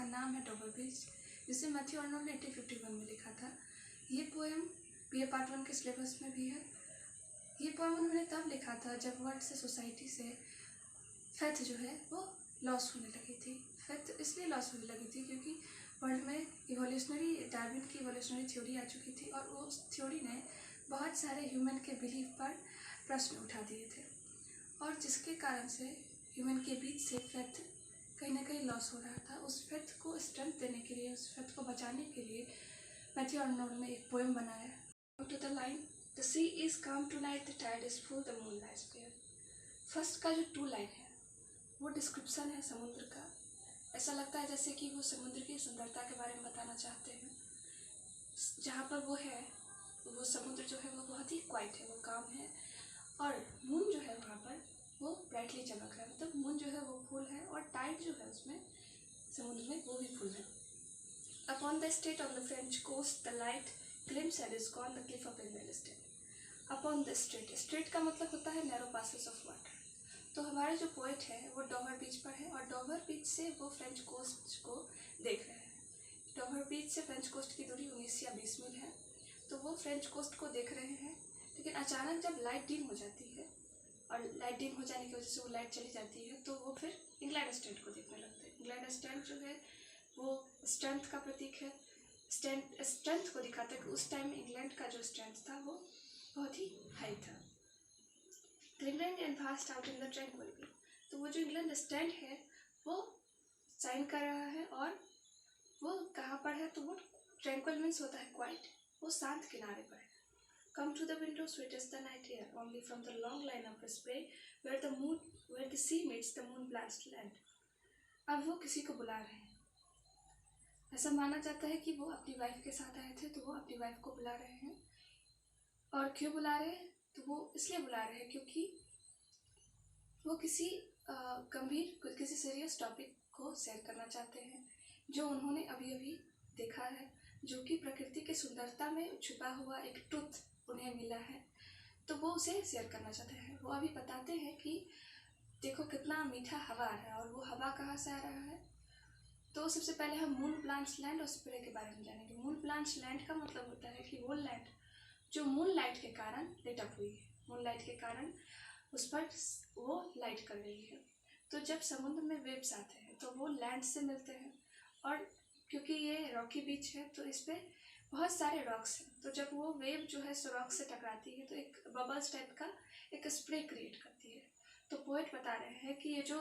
नाम है डॉबर बीच, जिसे मैथ्यू आर्नोल्ड ने 1851 में लिखा था। ये पोएम BA पार्ट 1 के सिलेबस में भी है। ये पोएम उन्होंने तब लिखा था जब वर्ल्ड से, सोसाइटी से फेथ जो है वो लॉस होने लगी थी। फेथ इसलिए लॉस होने लगी थी क्योंकि वर्ल्ड में डार्विन की इवोल्यूशनरी थ्योरी आ चुकी थी और उस थ्योरी ने बहुत सारे ह्यूमन के बिलीफ पर प्रश्न उठा दिए थे, और जिसके कारण से ह्यूमन के बीच से फेथ कहीं ना कहीं लॉस हो रहा था। उस फेथ को स्ट्रेंथ देने के लिए, उस फेथ को बचाने के लिए मैथ्यू आर्नोल्ड ने एक पोएम बनाया। To the line, the sea is calm tonight, the tide is full, the moon lies clear. First का जो 2 लाइन है वो डिस्क्रिप्शन है समुद्र का। ऐसा लगता है जैसे कि वो समुद्र की सुंदरता के बारे में बताना चाहते हैं। जहाँ पर वो है, वो समुद्र जो है वो बहुत ही क्वाइट है, वो काम है, और मून जो है वहाँ पर वो ब्राइटली चमक रहा है। मतलब मून जो है वो फुल है और टाइड जो है उसमें समुद्र में वो भी फुल है। Upon the state of the French coast the light gleams and is gone, the cliff of England stand. Upon the strait, strait का मतलब होता है नैरो पासेस ऑफ वाटर। तो हमारे जो पोएट है वो डॉवर बीच पर है और डॉवर बीच से वो फ्रेंच कोस्ट को देख रहे हैं। डॉवर बीच से फ्रेंच कोस्ट की दूरी 19 या 20 मील है। तो वो फ्रेंच कोस्ट को देख रहे हैं, लेकिन अचानक जब लाइट डिम हो जाती है और लाइट डिम हो जाने की वजह से वो लाइट चली जाती है, तो वो फिर इंग्लैंड स्टैंड को देखने लगते हैं। इंग्लैंड स्टैंड जो है वो स्ट्रेंथ का प्रतीक है, स्ट्रेंथ को दिखाता है कि उस टाइम इंग्लैंड का जो स्ट्रेंथ था वो बहुत ही हाई था। England and fast out in the tranquil view. तो वो जो इंग्लैंड स्टैंड है वो साइन कर रहा है, और वो कहाँ पर है, तो वो ट्रैंक्विल मीन्स होता है क्वाइट, वो शांत किनारे पर है। Come to the window, sweet is the night air, only from the long line of spray where the sea meets the moon blast land. अब वो किसी को बुला रहे हैं। ऐसा माना जाता है कि वो अपनी वाइफ के साथ आए थे, तो वो अपनी वाइफ को बुला रहे हैं। और क्यों बुला रहे हैं, तो वो इसलिए बुला रहे हैं क्योंकि वो किसी गंभीर, किसी सीरियस टॉपिक को शेयर करना चाहते हैं जो उन्होंने अभी अभी देखा है, जो कि प्रकृति की सुंदरता में छुपा हुआ एक ट्रुथ उन्हें मिला है, तो वो उसे शेयर करना चाहते हैं। वो अभी बताते हैं कि देखो कितना मीठा हवा आ रहा है, और वो हवा कहाँ से आ रहा है। तो सबसे पहले हम मून प्लांट्स लैंड और स्प्रे के बारे में जानेंगे। मून प्लांट्स लैंड का मतलब होता है कि वो लैंड जो मून लाइट के कारण लिट अप हुई है, मून लाइट के कारण उस पर वो लाइट कर रही है। तो जब समुद्र में वेव्स आते हैं तो वो लैंड से मिलते हैं, और क्योंकि ये रॉकी बीच है तो इस पर बहुत सारे रॉक्स हैं, तो जब वो वेव जो है सो रॉक से टकराती है तो एक बबल्स टाइप का एक स्प्रे क्रिएट करती है। तो पोएट बता रहे हैं कि ये जो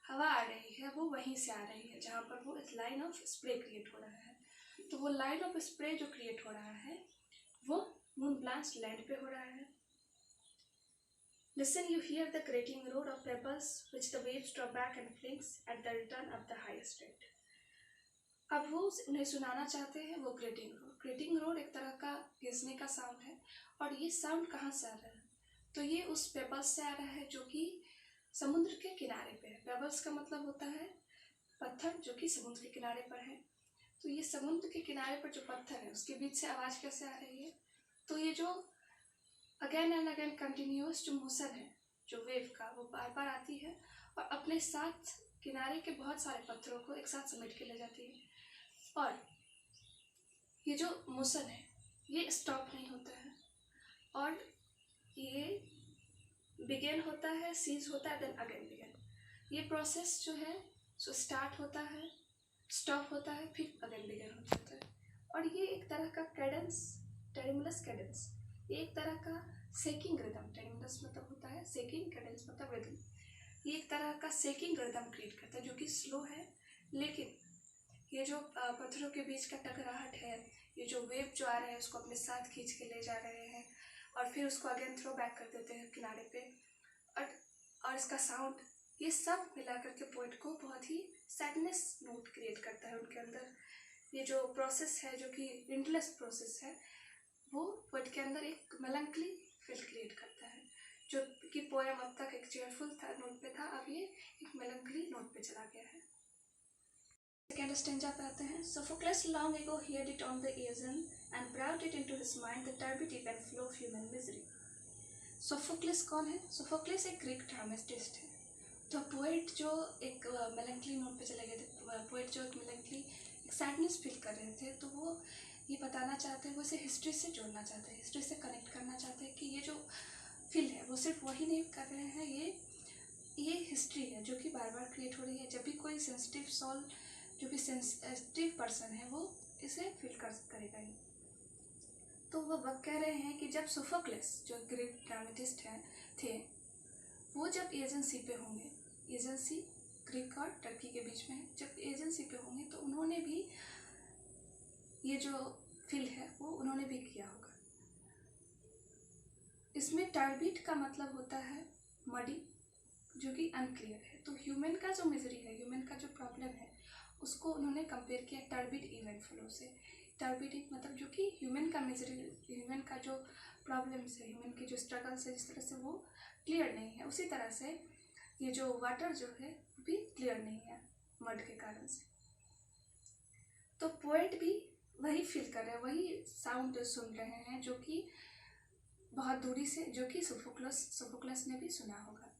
हवा आ रही है वो वहीं से आ रही है जहाँ पर वो इस लाइन ऑफ स्प्रे क्रिएट हो रहा है। तो वो लाइन ऑफ स्प्रे जो क्रिएट हो रहा है वो मून प्लांट्स लैंड पे हो रहा है। Listen, you hear the grating roar of pebbles which the waves draw back and flings at the return of the highest rate. अब वो उन्हें सुनाना चाहते हैं वो ग्रेटिंग रोड। ग्रेटिंग रोड एक तरह का घिसने का साउंड है, और ये साउंड कहाँ से आ रहा है, तो ये उस पेबल्स से आ रहा है जो कि समुद्र के किनारे पे है। पेबल्स का मतलब होता है पत्थर जो कि समुद्र के किनारे पर है। तो ये समुद्र के किनारे पर जो पत्थर है उसके बीच से आवाज़ कैसे आ रही है, तो ये जो अगेन एंड अगेन कंटिन्यूस जो मोशन है जो वेव का, वो बार बार आती है और अपने साथ किनारे के बहुत सारे पत्थरों को एक साथ समेट के ले जाती है। और ये जो मोशन है ये स्टॉप नहीं होता है, और ये बिगेन होता है, सीज होता है, देन अगेन बिगेन। ये प्रोसेस जो है सो स्टार्ट होता है, स्टॉप होता है, फिर अगेन बिगेन हो जाता है। और ये एक तरह का कैडेंस, ट्रेमुलस कैडेंस, ये एक तरह का सेकिंग रिदम, ट्रेमुलस मतलब होता है सेकिंग, कैडेंस मतलब रिदम। ये एक तरह का सेकिंग रिदम क्रिएट करता है जो कि स्लो है, लेकिन ये जो पत्थरों के बीच का टकराहट है, ये जो वेव जो आ रहे हैं उसको अपने साथ खींच के ले जा रहे हैं और फिर उसको अगेन थ्रो बैक कर देते हैं किनारे पे, और इसका साउंड, ये सब मिला करके पोएट को बहुत ही सैडनेस नोट क्रिएट करता है उनके अंदर। ये जो प्रोसेस है जो कि विंडलेस प्रोसेस है, वो पोएट के अंदर एक मेलंकली फील क्रिएट करता है। जो कि पोएम अब तक एक चेयरफुल था नोट पे था, अब ये एक मेलंकली नोट पे चला गया है। सेकेंड स्टेंजा पे आते हैं। Sophocles long ago heard it on the Aegean and brought it into his mind the turbid ebb and flow of human misery. Sophocles कौन है? सोफोक्लिस एक ग्रीक ड्रामेटिस्ट है। तो पोएट जो एक मेलंकली नोट पे चले गए थे, पोएट जो मेलैंकली एक सैडनेस फील कर रहे थे, तो वो ये बताना चाहते हैं, वो इसे हिस्ट्री से जोड़ना चाहते हैं, हिस्ट्री से कनेक्ट करना चाहते हैं कि ये जो फील है वो सिर्फ वही नहीं कर रहे हैं, ये हिस्ट्री है जो कि बार बार क्रिएट हो रही है। जब भी कोई सेंसिटिव सोल, जो भी सेंसिटिव पर्सन है, वो इसे फील करेगा ही। तो वो कह रहे हैं कि जब सोफोक्लेस जो ग्रीक ड्रामेटिस्ट थे, वो जब एजेंसी पे होंगे, एजेंसी ग्रीक और टर्की के बीच में जब एजेंसी पे होंगे, तो उन्होंने भी ये जो फील है वो उन्होंने भी किया होगा। इसमें टर्बिड का मतलब होता है मडी, जो कि अनक्लियर है। तो ह्यूमन का जो मिजरी है, ह्यूमन का जो प्रॉब्लम है, उसको उन्होंने कंपेयर किया टर्बिड इवेंट फ्लो से। टर्बिड मतलब जो कि ह्यूमन का मिजरी, ह्यूमन का जो प्रॉब्लम्स है, ह्यूमन की जो स्ट्रगल्स है, जिस तरह से वो क्लियर नहीं है, उसी तरह से ये जो वाटर जो है वो भी क्लियर नहीं है मड के कारण से। तो पोएट भी वही फील कर रहे हैं, वही साउंड सुन रहे हैं जो कि बहुत दूरी से, जो कि सोफोक्लस ने भी सुना होगा।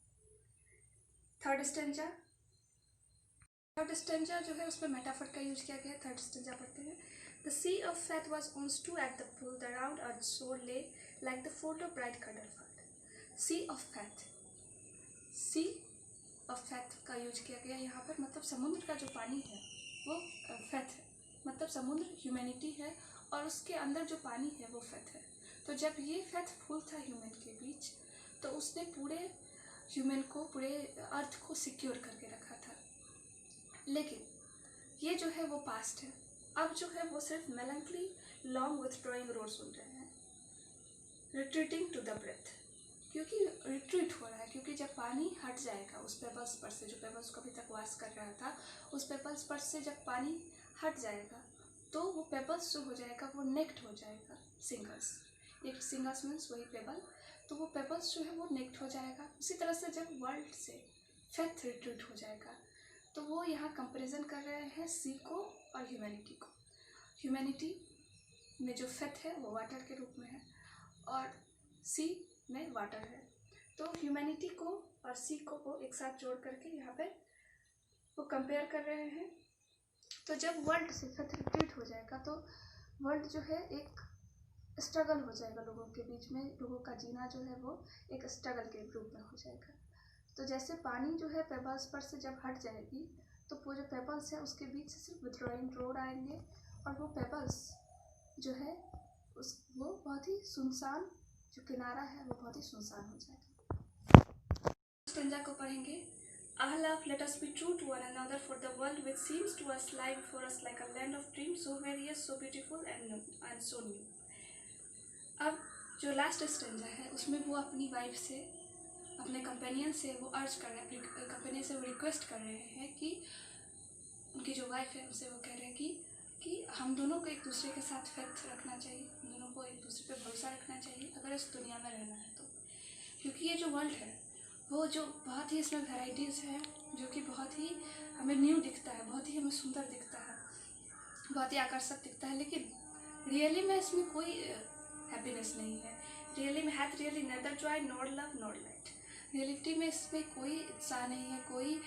थर्ड स्टेंजा जो है उसमें मेटाफर का यूज किया गया है। थर्ड स्टेंजा पढ़ते हैं। The sea of fat was on stew at the pool, the round earth shore lay like the fort of bright Cuddlefoot. Sea of fat का यूज किया गया यहाँ पर, मतलब समुद्र का जो पानी है वो फैथ है, मतलब समुद्र ह्यूमैनिटी है और उसके अंदर जो पानी है वो फैथ है। तो जब ये फैथ फुल था ह्यूमन के बीच, तो उसने पूरे ह्यूमन को, पूरे अर्थ को सिक्योर करके रखा था। लेकिन ये जो है वो पास्ट है। अब जो है वो सिर्फ मेलैंकली लॉन्ग विथड्रॉइंग रोड सुन रहे हैं, रिट्रीटिंग टू द ब्रेथ, क्योंकि रिट्रीट हो रहा है, क्योंकि जब पानी हट जाएगा उस पेबल्स पर से, जो पेबल्स को अभी तक वाश कर रहा था, उस पेबल्स पर से जब पानी हट जाएगा तो वो पेबल्स जो हो जाएगा वो नेक्ट हो जाएगा सिंगल्स। एक सिंगल्स मीन्स वही पेबल, तो वो पेबल्स जो है वो नेक्ट हो जाएगा। उसी तरह से जब वर्ल्ड से फैथ रिट्रीट हो जाएगा, तो वो यहाँ कंपेरिजन कर रहे हैं सी को और ह्यूमैनिटी को। ह्यूमैनिटी में जो फैथ है वो वाटर के रूप में है और सी में वाटर है। तो ह्यूमैनिटी को और सी को वो एक साथ जोड़ करके यहाँ पे वो कंपेयर कर रहे हैं। तो जब वर्ल्ड से फैथ रिट्रीट हो जाएगा तो वर्ल्ड जो है एक स्ट्रगल हो जाएगा लोगों के बीच में, लोगों का जीना जो है वो एक स्ट्रगल के रूप में हो जाएगा। तो जैसे पानी जो है पेबल्स पर से जब हट जाएगी, तो वो जो पेबल्स है उसके बीच से सिर्फ विथड्रॉइंग रोड आएंगे और वो पेबल्स जो है वो बहुत ही सुनसान, जो किनारा है वो बहुत ही सुनसान हो जाएगा। स्टेंजा को पढ़ेंगे। Ah love, let us be true to one another, for the world which seems to us lie before us like a land of dreams, so various, so beautiful and so new. अब जो last stanza है उसमें वो अपनी wife से, अपने companion से वो अर्ज कर रहे हैं, अपने कंपेनियन से वो रिक्वेस्ट कर रहे हैं कि उनकी जो वाइफ है उनसे वो कह रहे हैं कि हम दोनों को एक दूसरे के साथ फैथ रखना चाहिए, हम दोनों को एक दूसरे पे भरोसा रखना चाहिए अगर इस दुनिया में रहना है तो। क्योंकि ये जो वर्ल्ड है वो जो बहुत ही इसमें वैराइटीज़ है, जो कि बहुत ही हमें न्यू दिखता है, बहुत ही हमें सुंदर दिखता है, बहुत ही आकर्षक दिखता है, लेकिन रियली में इसमें कोई हैप्पीनेस नहीं है। रियली में hath really neither joy nor love nor light. Reality में इसमें कोई उत्साह नहीं है, कोई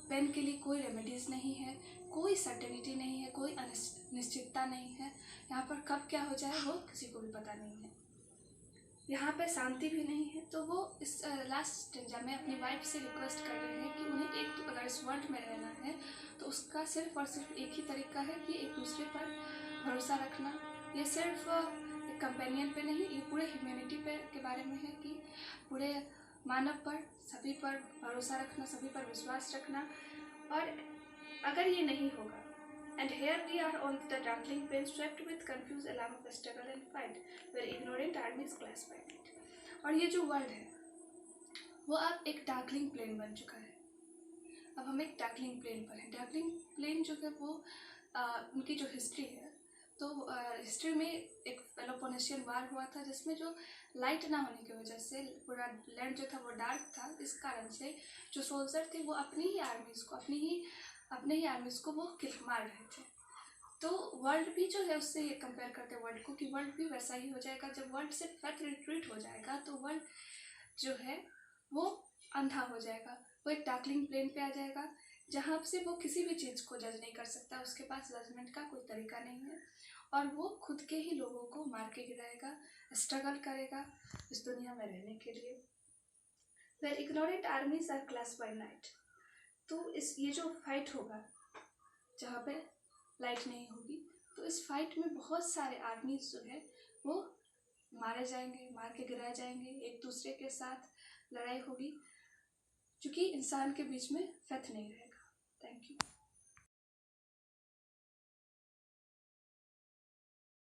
पेन के लिए कोई रेमेडीज़ नहीं है, कोई सर्टेनिटी नहीं है, कोई अनिश्चितता नहीं है। यहाँ पर कब क्या हो जाए वो किसी को भी पता नहीं है। यहाँ पे शांति भी नहीं है। तो वो इस लास्ट स्टेंजा में अपनी वाइफ से रिक्वेस्ट कर रहे हैं कि उन्हें एक, तो अगर इस वर्ल्ड में रहना है तो उसका सिर्फ और सिर्फ एक ही तरीका है कि एक दूसरे पर भरोसा रखना। ये सिर्फ एक कंपेनियन पे नहीं, ये पूरे ह्यूमैनिटी पे के बारे में है कि पूरे मानव पर, सभी पर भरोसा रखना, सभी पर विश्वास रखना। और अगर ये नहीं होगा, and here we are on the darkling plain, swept with confused alarm of struggle and fight, where ignorant armies clash by it. और ये जो वर्ल्ड है वो अब एक डार्कलिंग प्लेन बन चुका है। अब हम एक डार्कलिंग प्लेन पर हैं। डार्कलिंग प्लेन जो है वो उनकी जो हिस्ट्री है, तो हिस्ट्री में एक पेलोपोनेशियन वार हुआ था, जिसमें जो लाइट ना होने की वजह से पूरा लैंड जो था वो डार्क था। इस कारण से जो सोल्जर थे वो अपने ही आर्मीज़ को वो मार रहे थे। तो वर्ल्ड भी जो है उससे ये कंपेयर करते हैं वर्ल्ड को कि वर्ल्ड भी वैसा ही हो जाएगा। जब वर्ल्ड से फैथ रिट्रीट हो जाएगा तो वर्ल्ड जो है वो अंधा हो जाएगा, वो एक डार्कलिंग प्लेन पे आ जाएगा। जहाँ से वो किसी भी चीज़ को जज नहीं कर सकता, उसके पास जजमेंट का कोई तरीका नहीं है और वो खुद के ही लोगों को मार के गिराएगा, स्ट्रगल करेगा इस दुनिया में रहने के लिए। Where ignorant armies are clash by night. तो ये जो फाइट होगा जहाँ पे लाइट नहीं होगी, तो इस फाइट में बहुत सारे आर्मीज जो है वो मारे जाएंगे, मार के गिराए जाएंगे, एक दूसरे के साथ लड़ाई होगी, क्योंकि इंसान के बीच में फेथ नहीं रहेगा। Thank you.